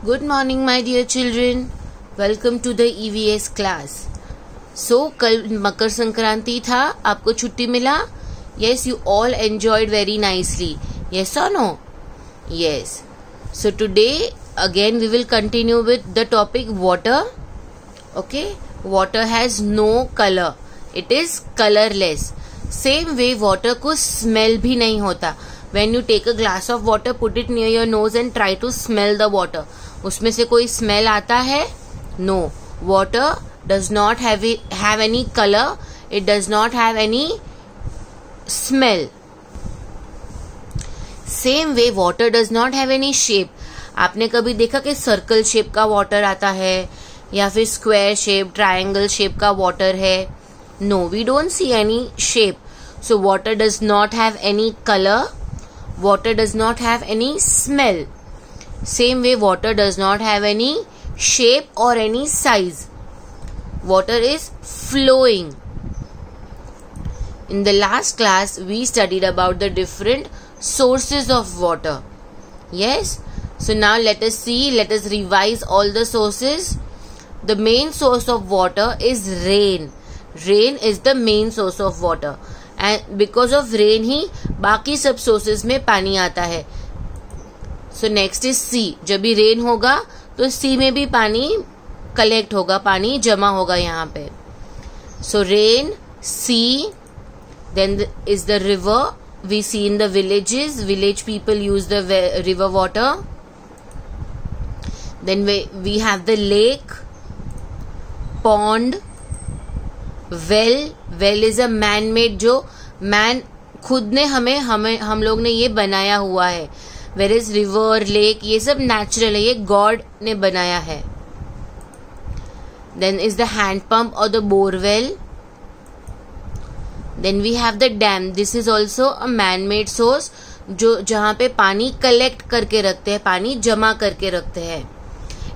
Good morning my dear children. Welcome to the EVS class. So कल मकर संक्रांति था, आपको छुट्टी मिला? Yes, you all enjoyed very nicely. Yes or no? Yes. So today again we will continue with the topic water. Okay? Water has no color. It is colorless. Same way water को smell भी नहीं होता. When you take a glass of water, put it near your nose and try to smell the water. उसमें से कोई smell आता है? No. Water does not have any color. It does not have any smell. Same way water does not have any shape. आपने कभी देखा कि circle shape का वाटर आता है या फिर स्क्वायर शेप, ट्रायंगल शेप का वाटर है? No, we don't see any shape. So water does not have any color. Water does not have any smell. Same way water does not have any shape or any size. Water is flowing. In the last class we studied about the different sources of water. Yes? So now let us revise all the sources. The main source of water is rain. Rain is the main source of water. And because of rain ही बाकी सब sources में पानी आता है. So next is sea. जब भी rain होगा तो sea में भी पानी collect होगा, पानी जमा होगा यहाँ पे. So rain, sea, then is the river. We see in the villages, village people use the river water. Then we have the lake, pond, well is a man-made, जो man खुद ने हम लोग ने ये बनाया हुआ है. Whereas river, lake ये सब natural है, ये God ने बनाया है. Then is the hand pump or the bore well. Then we have the dam. This is also a man-made source, जो जहाँ पे पानी collect करके रखते हैं, पानी जमा करके रखते हैं.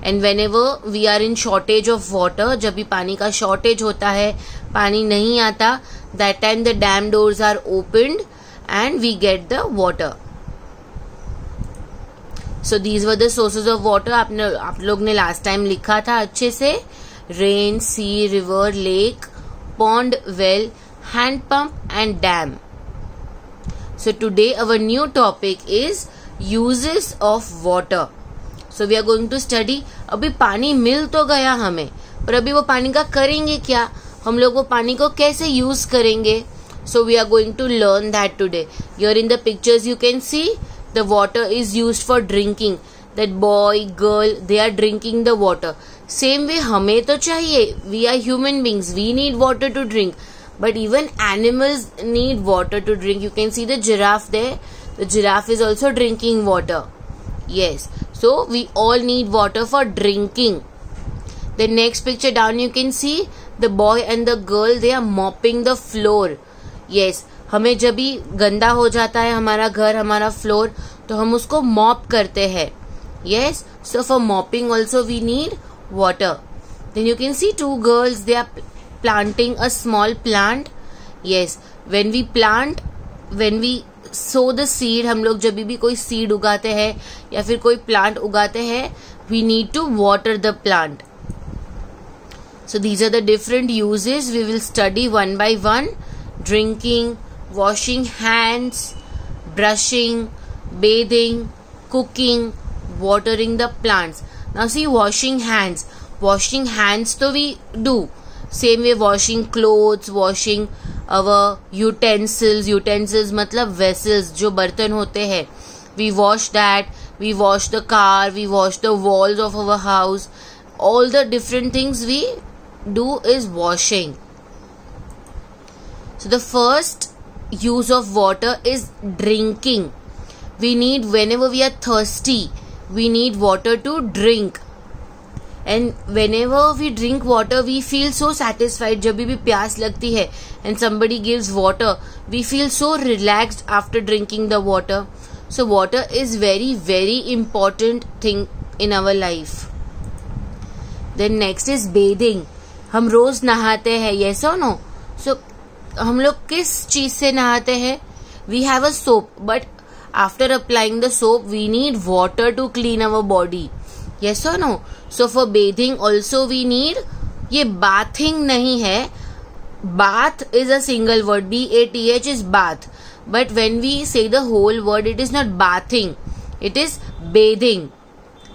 And whenever we are in shortage of water, जब भी पानी का shortage होता है, पानी नहीं आता, that time the dam doors are opened and we get the water. So these were the sources of water. आप लोग ने last time लिखा था अच्छे से. Rain, sea, river, lake, pond, well, hand pump and dam. So today our new topic is uses of water. So we are going to study. अभी पानी मिल तो गया हमें, पर अभी वो पानी का करेंगे क्या? हम लोग वो पानी को कैसे यूज करेंगे? So we are going to learn that today. Here in the pictures you can see the water is used for drinking. That boy, girl, they are drinking the water. Same way हमें तो चाहिए. We are human beings. We need water to drink. But even animals need water to drink. You can see the giraffe there. The giraffe is also drinking water. Yes. So we all need water for drinking. The next picture down you can see the boy and the girl, they are mopping the floor. Yes, हमें जब भी गंदा हो जाता है हमारा घर, हमारा फ्लोर, तो हम उसको मॉप करते हैं. Yes, so for mopping also we need water. Then you can see two girls, they are planting a small plant. Yes, when we sow the seed, हम लोग जब भी कोई seed उगाते हैं या फिर कोई plant उगाते हैं, we need to water the plant. So these are the different uses. We will study one by one. Drinking, washing hands, brushing, bathing, cooking, watering the plants. Now see, washing hands. Washing hands तो we do. Same way washing clothes, washing our utensils. Utensils मतलब vessels, जो बर्तन होते हैं. We wash that. We wash the car. We wash the walls of our house. All the different things we do is washing. So the first use of water is drinking. We need, whenever we are thirsty, we need water to drink. And whenever we drink water, we feel so satisfied. जब भी प्यास लगती है and somebody gives water, we feel so relaxed after drinking the water. So water is very, very important thing in our life. Then next is bathing. हम रोज नहाते हैं, yes or no? So हम लोग किस चीज से नहाते हैं? We have a soap, but after applying the soap, we need water to clean our body. yes or no? So for bathing also we need, ये bathing नहीं है, bath is a single word, bath is bath, but when we say the whole word it is not bathing, it is bathing.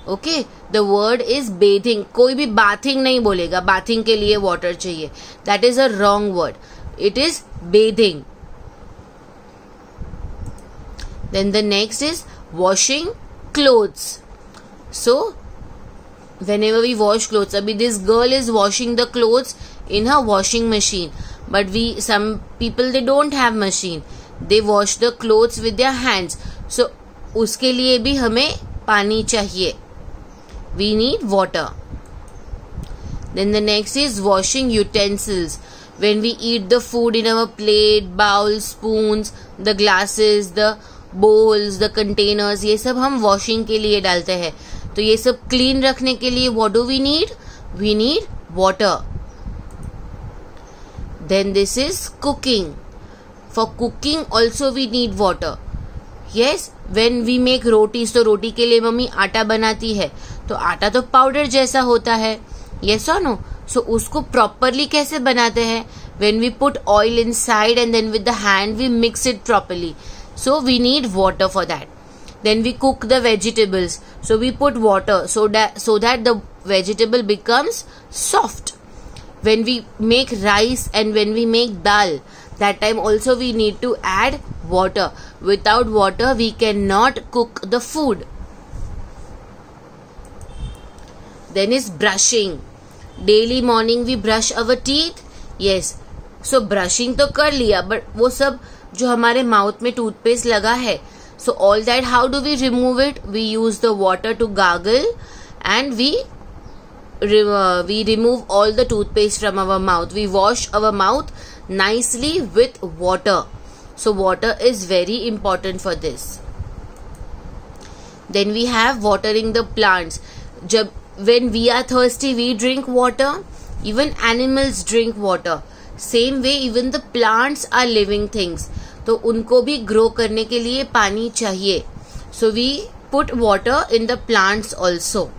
Okay, the word is bathing. कोई भी bathing नहीं बोलेगा, bathing के लिए water चाहिए, that is a wrong word, it is bathing. Then the next is washing clothes. So whenever we wash clothes, abhi this girl is washing the clothes in her washing machine, but some people they don't have machine, they wash the clothes with their hands. So उसके लिए भी हमें पानी चाहिए, we need water. Then the next is washing utensils. When we eat the food in our plate, bowl, spoons, the glasses, the bowls, the containers, ये सब हम washing के लिए डालते हैं. तो ये सब clean रखने के लिए what do we need? We need water. Then this is cooking. For cooking also we need water. Yes, when we make rotis, तो रोटी के लिए मम्मी आटा बनाती है, तो आटा तो पाउडर जैसा होता है, yes or no? So उसको properly कैसे बनाते हैं? When we put oil inside and then with the hand we mix it properly. So we need water for that. Then we cook the vegetables. So we put water so that the vegetable becomes soft. When we make rice and when we make dal, that time also we need to add water. Without water we cannot cook the food. Then is brushing. Daily morning we brush our teeth. Yes. So brushing तो कर लिया, but वो सब जो हमारे mouth में toothpaste लगा है, so all that how do we remove it? We use the water to gargle and we remove all the toothpaste from our mouth. We wash our mouth nicely with water. So water is very important for this. Then we have watering the plants. When we are thirsty we drink water. Even animals drink water. Same way even the plants are living things. तो उनको भी grow करने के लिए पानी चाहिए. So we put water in the plants also.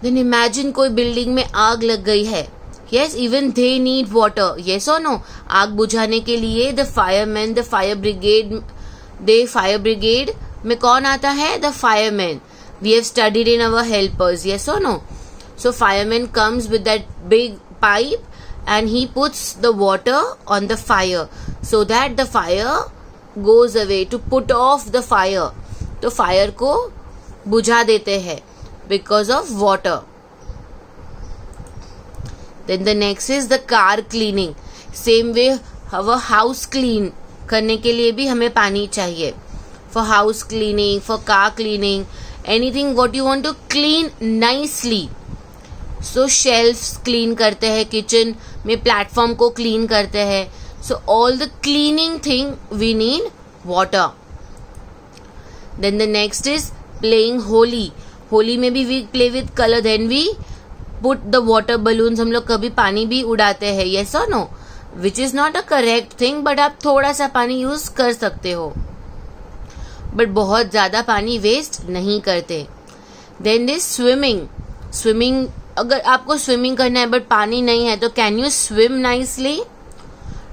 Then imagine कोई building में आग लग गई है. Yes, even they need water. Yes or no? आग बुझाने के लिए the firemen, the fire brigade में कौन आता है? The firemen. We have studied in our helpers. Yes or no? So fireman comes with that big pipe and he puts the water on the fire so that the fire goes away, to put off the fire. तो fire को बुझा देते हैं because of water. Then the next is the car cleaning. Same way our house clean करने के लिए भी हमें पानी चाहिए. For house cleaning, for car cleaning, anything what you want to clean nicely. So shelves clean करते हैं, kitchen में platform को clean करते हैं. So all the cleaning thing we need water. Then the next is playing Holi. Holi में भी we play with color. Then we put the water balloons. हम लोग कभी पानी भी उड़ाते हैं. Yes or no? Which is not a correct thing, but आप थोड़ा सा पानी यूज कर सकते हो, बट बहुत ज्यादा पानी वेस्ट नहीं करते. Then is swimming. Swimming, अगर आपको स्विमिंग करना है बट पानी नहीं है तो can you swim nicely?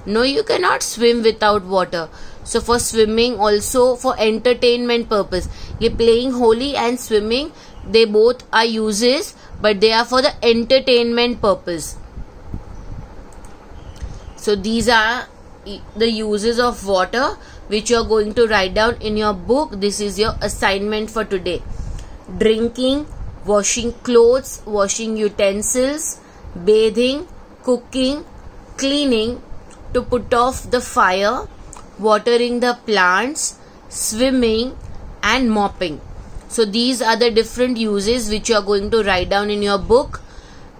No, you cannot swim without water. So for swimming also for entertainment purpose, ये playing Holi and swimming, they both are uses, but they are for the entertainment purpose. So these are the uses of water which you are going to write down in your book. This is your assignment for today. Drinking, washing clothes, washing utensils, bathing, cooking, cleaning, to put off the fire, watering the plants, swimming and mopping. So these are the different uses which you are going to write down in your book.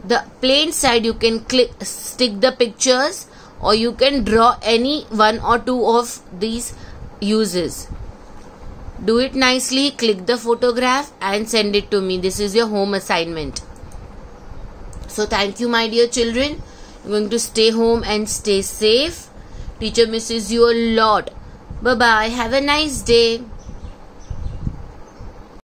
The plain side you can stick the pictures, or you can draw any one or two of these uses. Do it nicely, click the photograph and send it to me. This is your home assignment. So thank you my dear children. You're going to stay home and stay safe. Teacher misses you a lot. Bye bye. Have a nice day.